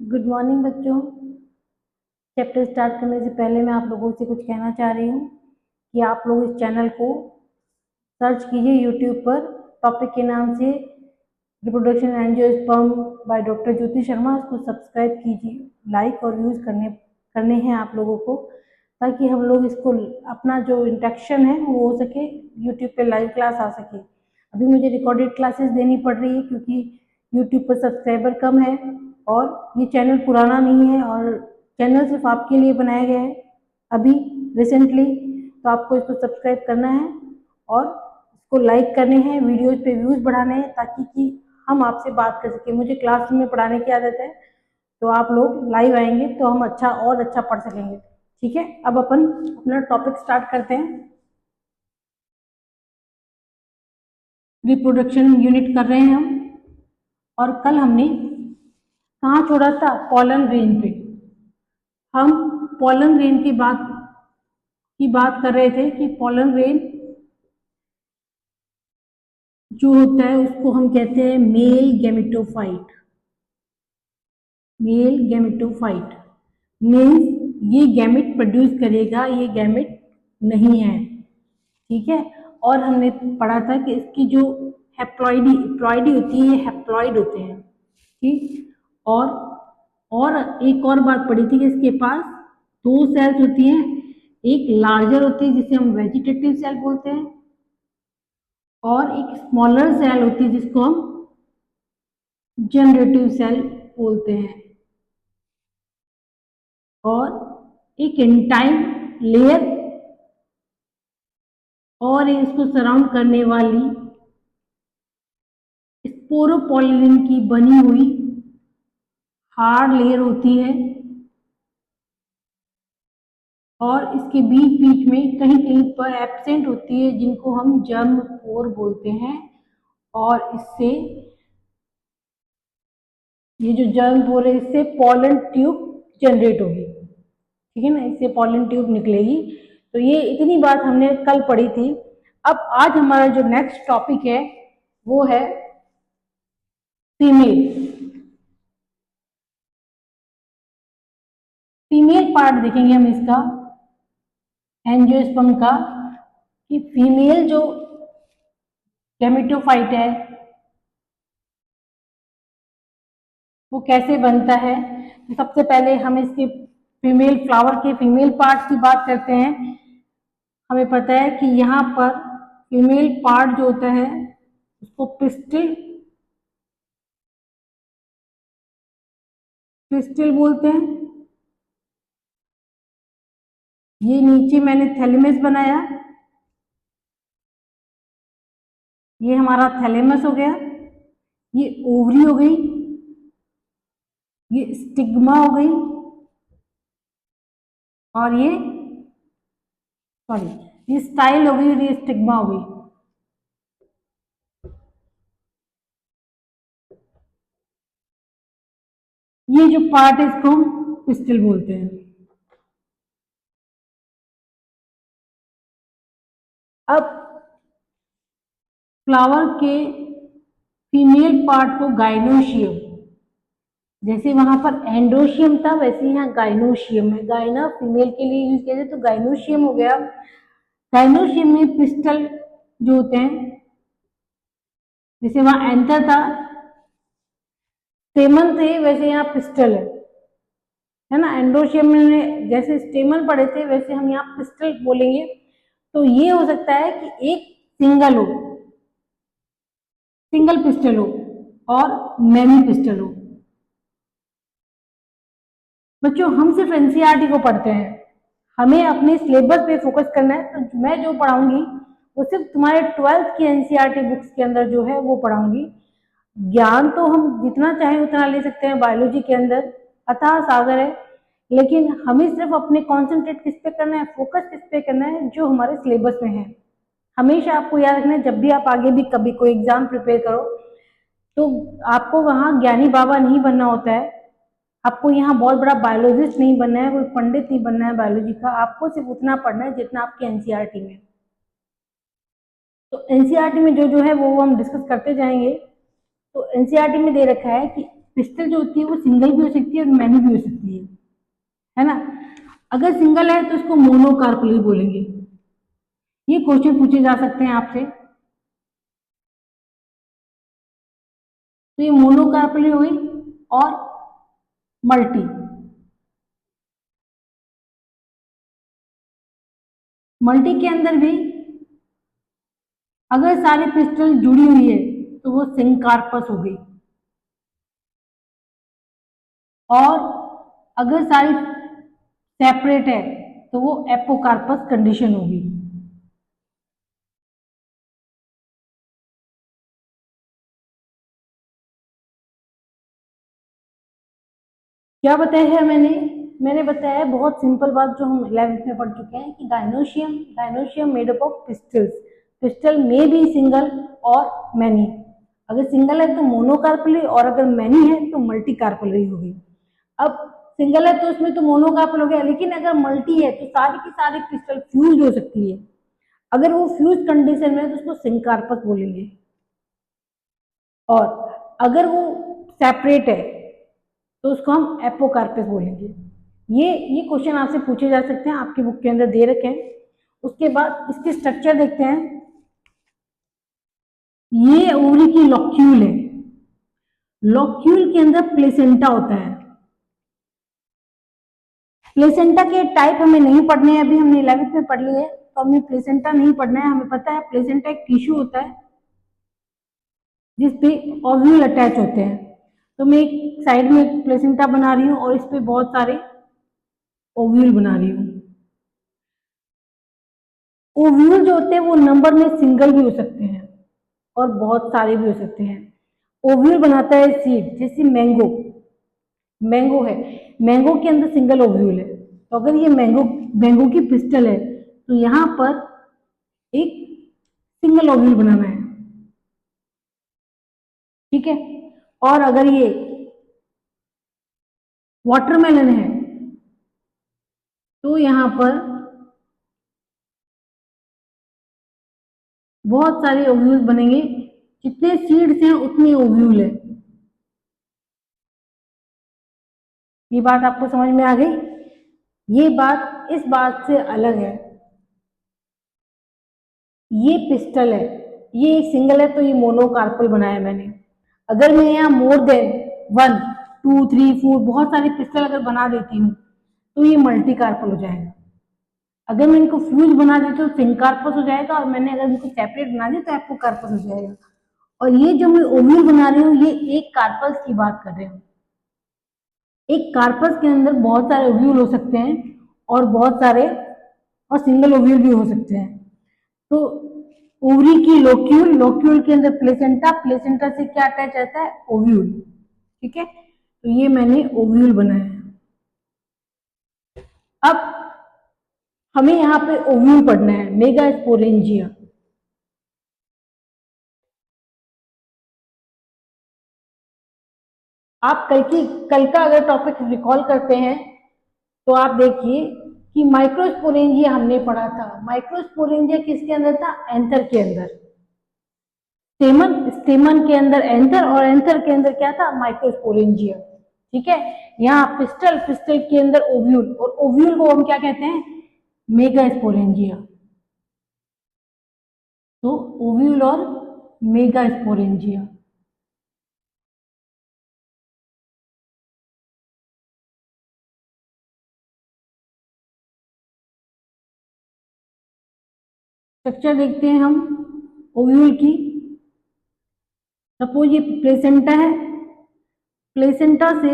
Good morning बच्चों। Chapter start करने से पहले मैं आप लोगों से कुछ कहना चाह रही हूँ कि आप लोग इस चैनल को सर्च कीजिए यूट्यूब पर, टॉपिक के नाम से reproduction angiosperm by doctor Jyoti Sharma. उसको सब्सक्राइब कीजिए, लाइक और व्यूज़ करने हैं आप लोगों को, ताकि हम लोग इसको अपना जो इंटरेक्शन है वो हो सके, यूट्यूब पे लाइव क्लास आ सके। अभी मुझे रिकॉर्डेड क्लासेस देनी पड़ रही है क्योंकि यूट्यूब पर सब्सक्राइबर कम है और ये चैनल पुराना नहीं है और चैनल सिर्फ आपके लिए बनाया गया है अभी रिसेंटली। तो आपको इसको सब्सक्राइब करना है और इसको लाइक करने हैं, वीडियोज पे व्यूज़ बढ़ाने हैं, ताकि कि हम आपसे बात कर सकें। मुझे क्लासरूम में पढ़ाने की आदत है, तो आप लोग लाइव आएंगे तो हम अच्छा और अच्छा पढ़ सकेंगे। ठीक है, अब अपन अपना टॉपिक स्टार्ट करते हैं। रिप्रोडक्शन यूनिट कर रहे हैं हम, और कल हमने कहाँ छोड़ा था? पॉलन ग्रेन पे। हम पॉलन ग्रेन की बात कर रहे थे कि पॉलन ग्रेन जो होता है उसको हम कहते हैं male gametophyte. Male gametophyte means ये गैमेट प्रोड्यूस करेगा, ये गैमेट नहीं है। ठीक है, और हमने पढ़ा था कि इसकी जो हैप्लॉइडी होती है, ये हैप्लॉइड होते हैं। ठीक, और एक और बात पढ़ी थी कि इसके पास दो सेल्स होती हैं, एक लार्जर होती है जिसे हम वेजिटेटिव सेल बोलते हैं, और एक स्मॉलर सेल होती है जिसको हम जनरेटिव सेल बोलते हैं। और एक एंटाइम लेयर और इसको सराउंड करने वाली स्पोरोपोलिन की बनी हुई हार्ड लेयर होती है, और इसके बीच बीच में कहीं कहीं पर एब्सेंट होती है जिनको हम जर्म पोर बोलते हैं। और इससे ये जो जर्म पोर है, इससे पॉलन ट्यूब जनरेट होगी। ठीक है ना, इससे पॉलन ट्यूब निकलेगी। तो ये इतनी बात हमने कल पढ़ी थी। अब आज हमारा जो नेक्स्ट टॉपिक है वो है फीमेल। फीमेल पार्ट देखेंगे हम इसका, एंजियोस्पर्म का, कि फीमेल जो गैमेटोफाइट है वो कैसे बनता है। तो सबसे पहले हम इसके फीमेल फ्लावर के फीमेल पार्ट की बात करते हैं। हमें पता है कि यहाँ पर फीमेल पार्ट जो होता है उसको पिस्टिल बोलते हैं। ये नीचे मैंने थैलेमस बनाया, ये हमारा थैलेमस हो गया, ये ओवरी हो गई, ये स्टिग्मा हो गई, और ये स्टाइल हो गई और ये स्टिग्मा हो गई। ये जो पार्ट है इसको हम पिस्टिल बोलते हैं। अब फ्लावर के फीमेल पार्ट को गाइनोशियम, जैसे वहां पर एंडोशियम था वैसे यहाँ गाइनोशियम है। गाइना फीमेल के लिए यूज किया जाए तो गाइनोशियम हो गया। गाइनोशियम में पिस्टल जो होते हैं, जैसे वहां एंथर था, स्टेमन थे, वैसे यहाँ पिस्टल है ना। एंडोशियम में जैसे स्टेमन पड़े थे वैसे हम यहाँ पिस्टल बोलेंगे। तो ये हो सकता है कि एक सिंगल पिस्टल हो और मैनी पिस्टल हो। बच्चों हम सिर्फ एनसीईआरटी को पढ़ते हैं, हमें अपने सिलेबस पे फोकस करना है। तो मैं जो पढ़ाऊंगी वो सिर्फ तुम्हारे 12th की एनसीईआरटी बुक्स के अंदर जो है वो पढ़ाऊंगी। ज्ञान तो हम जितना चाहें उतना ले सकते हैं, बायोलॉजी के अंदर अथाह सागर है, लेकिन हमें सिर्फ अपने कॉन्सेंट्रेट किस पे करना है, फोकस किस पे करना है, जो हमारे सिलेबस में है। हमेशा आपको याद रखना है, जब भी आप आगे भी कभी कोई एग्जाम प्रिपेयर करो तो आपको वहाँ ज्ञानी बाबा नहीं बनना होता है, आपको यहाँ बहुत बड़ा बायोलॉजिस्ट नहीं बनना है, कोई पंडित नहीं बनना है बायोलॉजी का। आपको सिर्फ उतना पढ़ना है जितना आपके एनसीईआरटी में। तो एनसीईआरटी में जो जो है वो हम डिस्कस करते जाएंगे। तो एनसीईआरटी में दे रखा है कि पिस्टल जो होती है वो सिंगल भी हो सकती है और मैनी भी हो सकती है ना। अगर सिंगल है तो इसको मोनोकार्पली बोलेंगे। ये क्वेश्चन पूछे जा सकते हैं आपसे। तो ये मोनोकार्पली हुई और मल्टी। मल्टी के अंदर भी अगर सारी पिस्टल जुड़ी हुई है तो वो सिंकार्पस हो गई, और अगर सारी सेपरेट है तो वो एपोकार्पस कंडीशन होगी। क्या बताया है मैंने बताया है बहुत सिंपल बात जो हम 11th में पढ़ चुके हैं कि gynoecium made up of pistols. Pistol में बी सिंगल और मैनी। अगर सिंगल है तो मोनोकार्पली और अगर मैनी है तो मल्टीकार्पली होगी। अब सिंगल है तो उसमें तो मोनोकार्पल हो गया, लेकिन अगर मल्टी है तो सारी की सारी पिस्टल फ्यूज हो सकती है। अगर वो फ्यूज कंडीशन में है तो उसको सिंकार्पस बोलेंगे, और अगर वो सेपरेट है तो उसको हम एपोकार्पस बोलेंगे। ये क्वेश्चन आपसे पूछे जा सकते हैं, आपकी बुक के अंदर दे रखे हैं। उसके बाद इसके स्ट्रक्चर देखते हैं। ये ओवरी की लॉक्यूल है। लॉक्यूल के अंदर प्लेसेंटा होता है। प्लेसेंटा के टाइप हमें नहीं पढ़ने हैं, अभी हमने 11th में पढ़ लिए, तो हमें प्लेसेंटा नहीं पढ़ना है। हमें पता है प्लेसेंटा एक टिश्यू होता है जिसपे ओव्यूल अटैच होते हैं। तो मैं एक साइड में प्लेसेंटा बना रही हूँ और इस पे बहुत सारे ओव्यूल बना रही हूँ। ओव्यूल जो होते हैं वो नंबर में सिंगल भी हो सकते हैं और बहुत सारे भी हो सकते हैं। ओव्यूल बनाता है सीड, जैसे मैंगो है, मैंगो के अंदर सिंगल ओव्यूल है। तो अगर ये मैंगो की पिस्टल है तो यहाँ पर एक सिंगल ओव्यूल बनाना है, ठीक है। और अगर ये वाटरमेलन है तो यहाँ पर बहुत सारे ओव्यूल बनेंगे। जितने सीड्स हैं उतने ओव्यूल है। ये बात आपको समझ में आ गई? ये बात इस बात से अलग है। ये पिस्टल है, ये एक सिंगल है तो ये मोनोकार्पल बनाया मैंने। अगर मैं यहाँ मोर देन 1 2 3 4 बहुत सारी पिस्टल अगर बना देती हूँ तो ये मल्टी कार्पल हो जाएगा। अगर मैं इनको फ्यूज बना देती हूँ तो सिंकार्पस हो जाएगा, और मैंने अगर इनको सेपरेट बना दिया तो एपोकार्पस हो जाएगा। और ये जो मैं ओव्यूल बना रही हूँ ये एक कार्पस की बात कर रहे हूँ। एक कार्पस के अंदर बहुत सारे ओव्यूल हो सकते हैं और बहुत सारे और सिंगल ओव्यूल भी हो सकते हैं। तो ओवरी की लोक्यूल के अंदर प्लेसेंटा, प्लेसेंटा से क्या अटैच रहता है? ओव्यूल, ठीक है। तो ये मैंने ओव्यूल बनाया है। अब हमें यहाँ पे ओव्यूल पढ़ना है, मेगा स्पोरेंजिया। आप कल का अगर टॉपिक रिकॉल करते हैं तो आप देखिए कि माइक्रोस्पोरेंजिया हमने पढ़ा था। माइक्रोस्पोरेंजिया किसके अंदर था? एंथर के अंदर। स्टेमन के अंदर एंथर, और एंथर के अंदर क्या था? माइक्रोस्पोरेंजिया, ठीक है। यहाँ पिस्टल के अंदर ओव्यूल, और ओव्यूल को हम क्या कहते हैं? Mega sporangia. तो ओव्यूल और मेगा स्पोरेंजिया। स्ट्रक्चर देखते हैं हम ओव्यूल की। सपोज ये प्लेसेंटा है, प्लेसेंटा से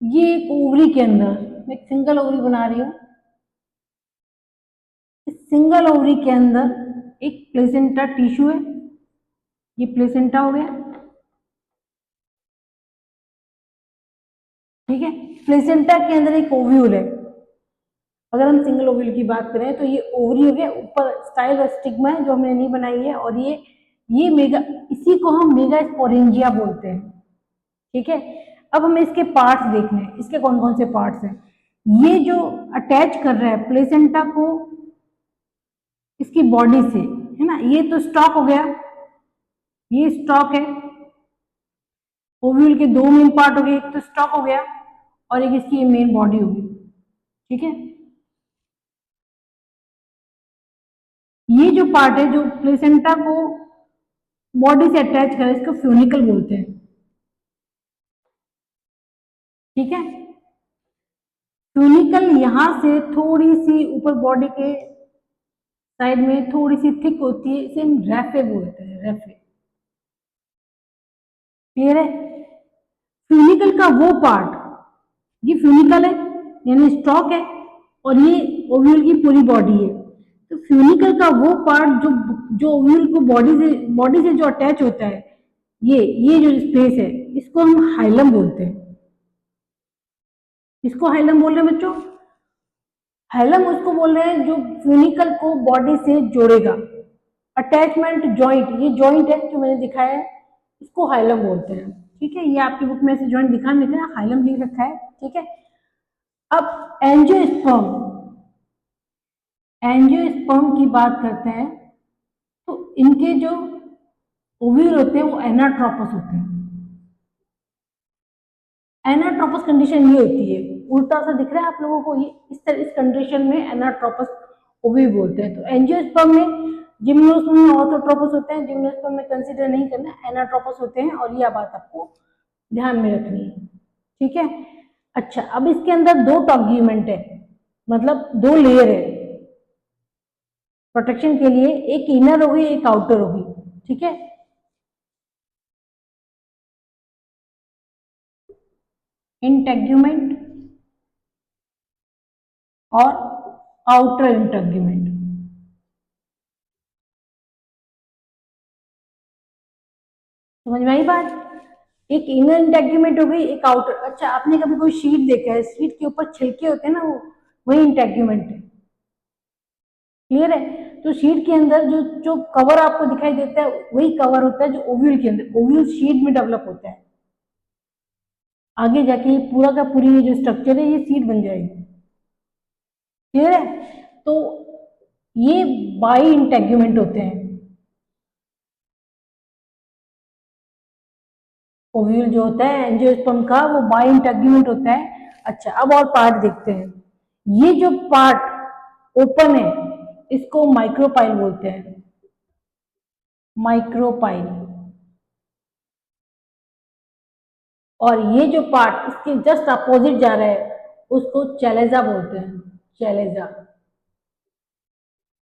ये एक ओवरी के अंदर मैं एक सिंगल ओवरी बना रही हूँ। इस सिंगल ओवरी के अंदर एक प्लेसेंटा टिश्यू है, ये प्लेसेंटा हो गया, ठीक है। प्लेसेंटा के अंदर एक ओव्यूल है। अगर हम सिंगल ओव्यूल की बात करें तो ये ओवरी हो गया, ऊपर स्टाइल और स्टिग्मा है जो हमने नहीं बनाई है, और ये मेगा, इसी को हम मेगा स्पोरेंजिया बोलते हैं, ठीक है। अब हमें इसके पार्ट्स देखने हैं, इसके कौन कौन से पार्ट्स हैं। ये जो अटैच कर रहा है प्लेसेंटा को इसकी बॉडी से, है ना, ये तो स्टॉक हो गया, ये स्टॉक है। ओव्यूल के दो मेन पार्ट हो गए, एक तो स्टॉक हो गया और एक इसकी मेन बॉडी होगी, ठीक है। ये जो पार्ट है जो प्लेसेंटा को बॉडी से अटैच करे, इसको फ्यूनिकल बोलते हैं, ठीक है। फ्यूनिकल यहां से थोड़ी सी ऊपर बॉडी के साइड में थोड़ी सी थिक होती है, इसे हम रेफे बोलते हैं, रेफे, क्लियर है। फ्यूनिकल का वो पार्ट, ये फ्यूनिकल है यानी स्टॉक है, और ये ओव्यूल की पूरी बॉडी है। तो फ्यूनिकल का वो पार्ट जो जो ओव्यूल को बॉडी से जो अटैच होता है, ये जो स्पेस है, इसको हम हाइलम बोलते हैं। इसको हाइलम बोल रहे हैं बच्चों। हाइलम उसको बोल रहे हैं जो फ्यूनिकल को बॉडी से जोड़ेगा, अटैचमेंट जॉइंट, ये जॉइंट है जो मैंने दिखाया है, इसको हाइलम बोलते हैं, ठीक है। ये आपकी बुक में ऐसे जॉइंट दिखा नहीं है, हाइलम लिख रखा है, ठीक है। अब एंजियोस्पर्म की बात करते हैं तो इनके जो ओव्यूल होते हैं वो एनाट्रोपस होते हैं। एनाट्रोपस कंडीशन ये होती है, उल्टा सा दिख रहा है आप लोगों को, ये इस कंडीशन में एनाट्रोपस ओव्यूल बोलते हैं। तो एंजियोस्पर्म में जिम्नोस्पर्म में ऑर्थोट्रोपस होते हैं, जिम्नोस्पर्म में कंसीडर नहीं करना, एनाट्रोपस होते हैं, और ये बात आपको ध्यान में रखनी है, ठीक है। अच्छा, अब इसके अंदर दो टॉग्यूमेंट है, मतलब दो लेयर है प्रोटेक्शन के लिए, एक इनर होगी एक आउटर होगी, ठीक है। इंटेग्यूमेंट और आउटर इंटेग्यूमेंट, समझ में आई बात। एक इनर इंटेग्यूमेंट हो गई, एक आउटर। अच्छा, आपने कभी कोई शीट देखा है, शीट के ऊपर छिलके होते हैं ना, वो वही इंटेग्यूमेंट है, क्लियर है। तो शीट के अंदर जो जो कवर आपको दिखाई देता है वही कवर होता है जो ओव्यूल के अंदर, ओव्यूल शीट में डेवलप होता है। आगे जाके ये पूरा का पूरी ये जो स्ट्रक्चर है ये शीट बन जाएगी, क्लियर है। तो ये बाई इंटेग्यूमेंट होते हैं, ओव्यूल जो होता है एंजियोस्पर्म का वो बाई इंटेग्यूमेंट होता है। अच्छा, अब और पार्ट देखते हैं। ये जो पार्ट ओपन है इसको माइक्रोपाइल बोलते हैं, माइक्रोपाइल। और ये जो पार्ट इसके जस्ट अपोजिट जा रहा है उसको चैलेजा बोलते हैं, चैलेजा।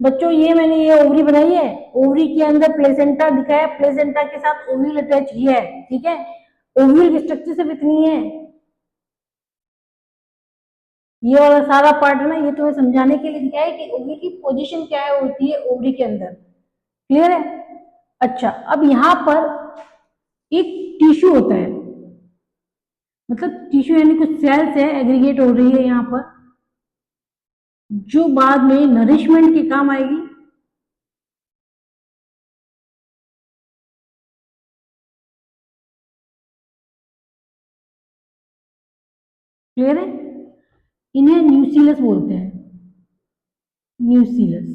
बच्चों ये मैंने ये ओवरी बनाई है, ओवरी के अंदर प्लेसेंटा दिखाया, प्लेसेंटा के साथ ओव्यूल अटैच किया है, ठीक है। ओव्यूल के स्ट्रक्चर सिर्फ इतनी है, ये वाला सारा पार्ट है ना, ये तुम्हें समझाने के लिए दिखाया है कि ओवरी की पोजीशन क्या है होती है ओवरी के अंदर, क्लियर है। अच्छा, अब यहाँ पर एक टिश्यू होता है, मतलब टिश्यू यानी कुछ सेल्स है एग्रीगेट हो रही है यहाँ पर, जो बाद में नरिशमेंट के काम आएगी, क्लियर है। इन्हें न्यूसीलस बोलते हैं, न्यूसीलस।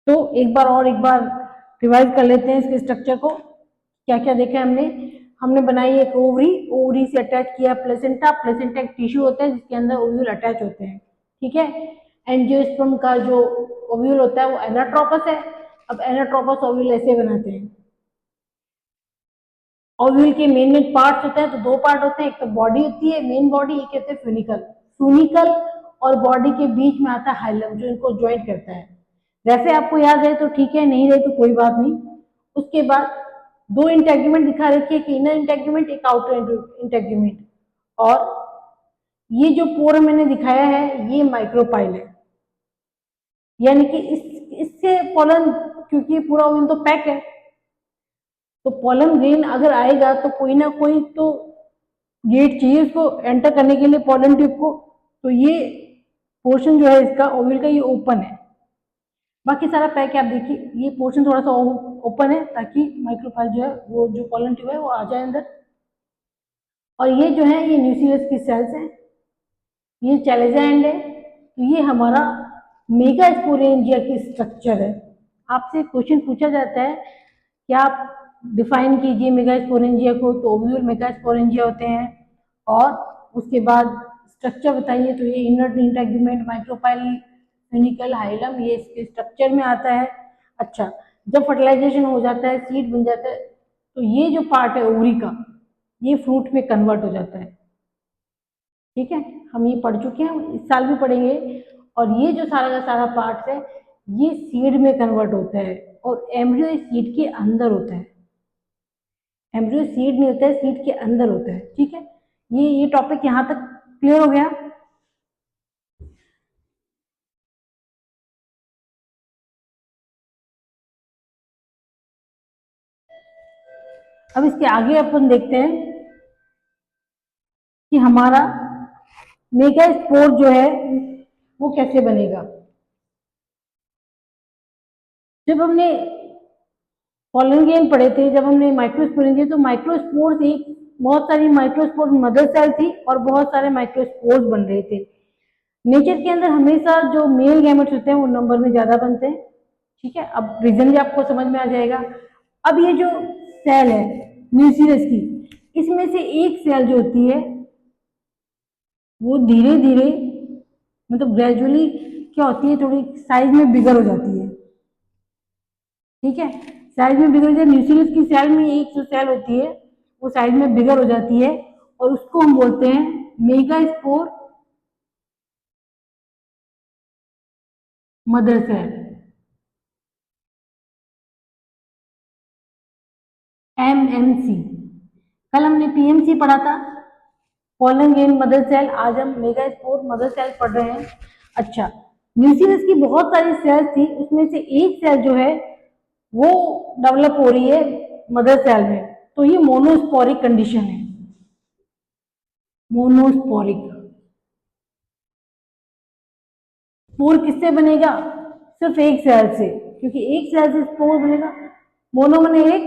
तो एक बार रिवाइज कर लेते हैं इसके स्ट्रक्चर को। क्या क्या देखा है हमने। हमने बनाई एक ओवरी, ओवरी से अटैच किया प्लेसेंटा, प्लेसेंटा एक टिश्यू होता है जिसके अंदर ओव्यूल अटैच होते हैं, ठीक है। एंजियोस्पर्म का जो ओव्यूल होता है वो एनाट्रोपस है। अब एनाट्रोपस ओव्यूल ऐसे बनाते हैं। ओव्यूल के मेन मेन पार्ट्स होते हैं, तो दो पार्ट होते हैं, एक तो बॉडी होती है मेन बॉडी, एक कहते हैं फ्यूनिकल। फ्यूनिकल और बॉडी के बीच में आता है हाइलम जो इनको ज्वाइंट करता है। वैसे आपको याद है तो ठीक है, नहीं रहे तो कोई बात नहीं। उसके बाद दो इंटेग्यूमेंट दिखा रखी है, एक इनर इंटेग्यूमेंट, एक आउटर इंटेग्यूमेंट। और ये जो पोर मैंने दिखाया है ये माइक्रोपाइल है, यानी कि इससे पोलन, क्योंकि पूरा ओव्यूल तो पैक है, तो पोलन ग्रेन अगर आएगा तो कोई ना कोई तो गेट चाहिए उसको एंटर करने के लिए पोलन ट्यूब को। तो ये पोर्शन जो है इसका ओव्यूल का ये ओपन है, बाकी सारा पैक है। आप देखिए ये पोर्शन थोड़ा सा ओपन है ताकि माइक्रोपाइल जो है वो जो पोलन ट्यूब है वो आ जाए अंदर। और ये जो है ये न्यूक्लियस की सेल्स हैं, ये चैलेजा एंड है। तो ये हमारा मेगास्पोरेंजिया की स्ट्रक्चर है। आपसे क्वेश्चन पूछा जाता है कि आप डिफाइन कीजिए मेगास्पोरेंजिया को, तो ओव्यूल मेगास्पोरेंजिया होते हैं। और उसके बाद स्ट्रक्चर बताइए, तो ये inner integument, micropyle, funicle, hilum, ये इसके स्ट्रक्चर में आता है। अच्छा, जब फर्टिलाइजेशन हो जाता है, सीड बन जाता है, तो ये जो पार्ट है ओवरी का, ये फ्रूट में कन्वर्ट हो जाता है। ठीक है, हम ये पढ़ चुके हैं, इस साल भी पढ़ेंगे। और ये जो सारा का सारा पार्ट है ये सीड में कन्वर्ट होता है, और एम्ब्रियो सीड के अंदर होता है। एम्ब्रियो सीड नहीं होता है, सीड के अंदर होता है। ठीक है, ये टॉपिक यहाँ तक क्लियर हो गया। अब इसके आगे अपन देखते हैं कि हमारा मेगास्पोर जो है वो कैसे बनेगा। जब हमने पोलन ग्रेन पढ़े थे, जब हमने माइक्रोस्पोरेंजिया, तो माइक्रोस्पोर्स एक, बहुत सारी माइक्रोस्पोर मदर सेल थी और बहुत सारे माइक्रोस्पोर्स बन रहे थे। नेचर के अंदर हमेशा जो मेल गैमेट्स होते हैं वो नंबर में ज्यादा बनते हैं। ठीक है, अब रीजन भी आपको समझ में आ जाएगा। अब ये जो सेल है न्यूक्लियस की, इसमें से एक सेल जो होती है वो धीरे धीरे, मतलब ग्रेजुअली क्या होती है, थोड़ी साइज में बिगर हो जाती है। ठीक है, साइज में बिगड़ जाए, न्यूक्लियस की सेल में एक जो सेल होती है वो साइज में बिगर हो जाती है, और उसको हम बोलते हैं मेगास्पोर मदर सेल, एमएमसी। कल हमने पीएमसी पढ़ा था, पोलन ग्रेन मदर सेल, आज हम मेगास्पोर मदर सेल पढ़ रहे हैं। अच्छा, न्यूक्लियस की बहुत सारी सेल्स थी, उसमें से एक सेल जो है वो डेवलप हो रही है मदर सेल में, तो ये मोनोस्पोरिक कंडीशन है। मोनोस्पोरिक स्पोर किससे बनेगा? सिर्फ एक सेल से, क्योंकि एक सेल से स्पोर बनेगा। मोनो बने एक,